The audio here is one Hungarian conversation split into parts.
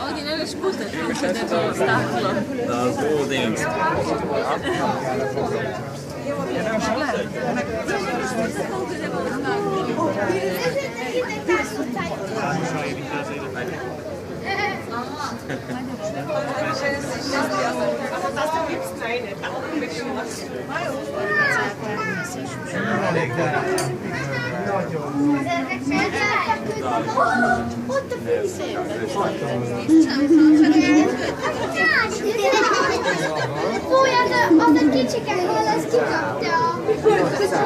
Ovdje ne viš pustati, da je to staklo. Da, zvodim. Az egy kicsiken lesz kikapta a kutyákat.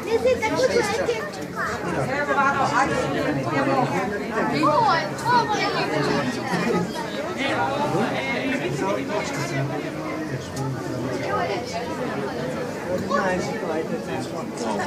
Nézzétek, kutya egy hol van egy kutya?